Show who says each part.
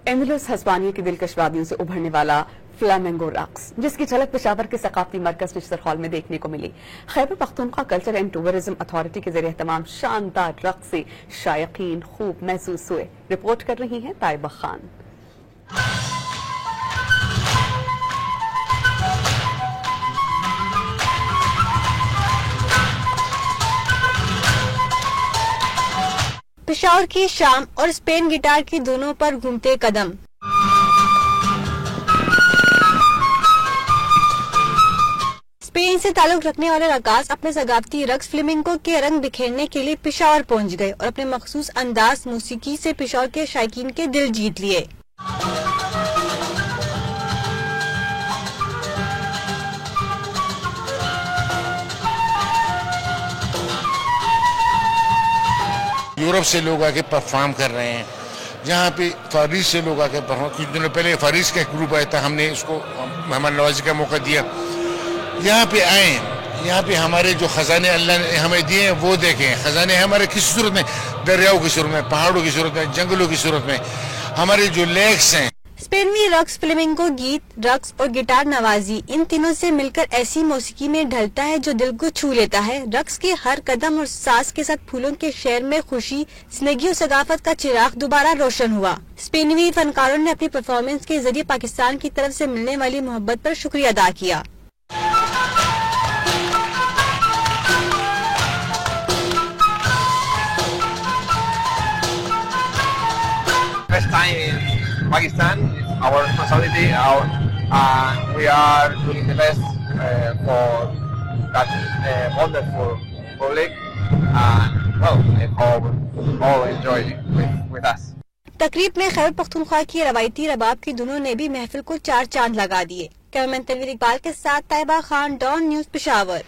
Speaker 1: एंडलुस Hispania की दिलकश वादियों से उभरने वाला फ्लामेंगो रक्स, जिसकी झलक पेशावर के सकाफती मरकज निश्तर हॉल में देखने को मिली। Khyber Pakhtunkhwa culture and tourism authority के जरिए तमाम शानदार रक्स से शायकीन खूब महसूस हुए। रिपोर्ट कर रही हैं ताइबा खान।
Speaker 2: पेशावर की शाम और स्पेन गिटार की दोनों पर घूमते कदम। स्पेन से ताल्लुक रखने वाले रकास अपने सगाफती रक्स फ्लेमिंगो के रंग बिखेरने के लिए पेशावर पहुंच गए और अपने मखसूस अंदाज मौसीकी से पेशावर के शायकीन के दिल जीत लिए।
Speaker 3: यूरोप से लोग आके परफॉर्म कर रहे हैं, जहाँ पे फारिस से लोग आके परफॉर्म, कुछ दिनों पहले फारिस का एक ग्रुप आया था, हमने उसको मेहमान नवाजी का मौका दिया। यहाँ पे आए, यहाँ पे हमारे जो खजाने अल्लाह ने हमें दिए हैं वो देखें। खजाने हमारे किस सूरत में, दरियाओं की सूरत में, पहाड़ों की सूरत में, जंगलों की सूरत में, हमारे जो लेक्स हैं।
Speaker 2: स्पेनवी रक्स, फ्लेमिंगो गीत, रक्स और गिटार नवाजी, इन तीनों से मिलकर ऐसी मौसीकी में ढलता है जो दिल को छू लेता है। रक्स के हर कदम और सांस के साथ फूलों के शहर में खुशी, जिंदगी और सगाफत का चिराग दोबारा रोशन हुआ। स्पेनवी फनकारों ने अपनी परफॉर्मेंस के जरिए पाकिस्तान की तरफ से मिलने वाली मोहब्बत पर शुक्रिया अदा किया।
Speaker 4: Pakistan is our responsibility. We are doing the best for that wonderful public, and well, I hope all enjoy with us.
Speaker 2: तकरीब में खैबर पख्तूनख्वा की रवायती रबाब की धुनों ने भी महफिल को चार चांद लगा दिए। कैमरामैन तनवीर इकबाल के साथ ताइबा खान, डॉन न्यूज़, पेशावर।